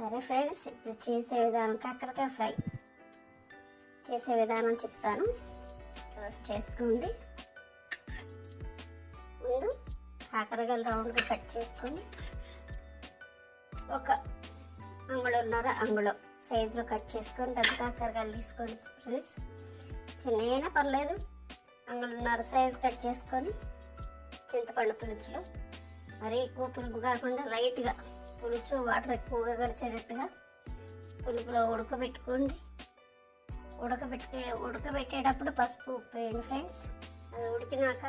సరే ఫ్రెండ్స్, ఇప్పుడు చేసే విధానం కాకరకాయ ఫ్రై చేసే విధానం చెప్తాను. రోస్ట్ చేసుకోండి. ముందు కాకరకాయలు రౌండ్గా కట్ చేసుకొని ఒక అంగుళన్నర అంగుళం సైజులో కట్ చేసుకొని పెద్ద కాకరకాయలు తీసుకోండి ఫ్రెండ్స్. చిన్నైనా పర్లేదు. అంగుళన్నర సైజు కట్ చేసుకొని చింతపండు పులుసులో మరీ ఎక్కువ పులుపు కాకుండా లైట్గా పులుసు వాటర్ ఎక్కువగా కలిసేటట్టుగా పులుపులో ఉడకబెట్టుకోండి. ఉడకబెట్టేటప్పుడు పసుపు ఉప్పు వేయండి ఫ్రెండ్స్. అది ఉడికినాక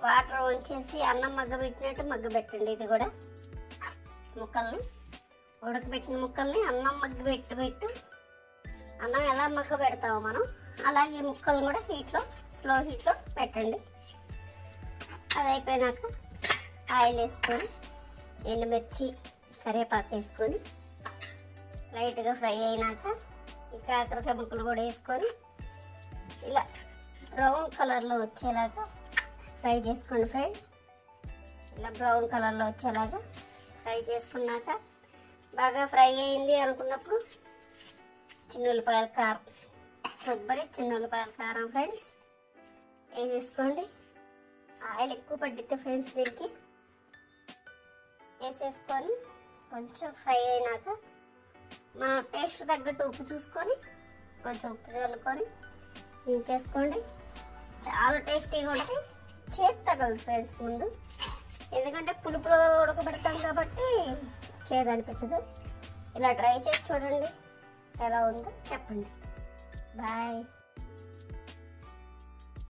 వాటర్ వంచేసి అన్నం మగ్గబెట్టినట్టు మగ్గబెట్టండి. ఇది కూడా ముక్కల్ని ఉడకబెట్టిన ముక్కల్ని అన్నం మగ్గబెట్టు అన్నం ఎలా మగ్గబెడతామో మనం అలాగే ముక్కలు కూడా స్లో హీట్లో పెట్టండి. అది అయిపోయినాక ఆయిల్ వేసుకొని ఎండుమిర్చి కరివేపాకు వేసుకొని లైట్గా ఫ్రై అయినాక ఈ కాకరకాయ ముక్కలు కూడా వేసుకొని ఇలా బ్రౌన్ కలర్లో వచ్చేలాగా ఫ్రై చేసుకోండి ఫ్రెండ్. ఇలా బ్రౌన్ కలర్లో వచ్చేలాగా ఫ్రై చేసుకున్నాక బాగా ఫ్రై అయింది అనుకున్నప్పుడు చిన్నుల్లిపాయల కారం, కొబ్బరి చిన్నుల్లిపాయల కారం ఫ్రెండ్స్ వేసేసుకోండి. ఆయిల్ ఎక్కువ పట్టిద్ది ఫ్రెండ్స్. దీనికి వేసేసుకొని కొంచెం ఫ్రై అయినాక మనం టేస్ట్ తగ్గట్టు ఉప్పు చూసుకొని కొంచెం ఉప్పు చల్లుకొని దించేసుకోండి. చాలా టేస్టీగా ఉంటుంది. చేదు తగలదు ఫ్రెండ్స్ ముందు, ఎందుకంటే పులుపులో ఉడకబెడతాం కాబట్టి చేదు అనిపించదు. ఇలా ట్రై చేసి చూడండి, ఎలా ఉందో చెప్పండి. బాయ్.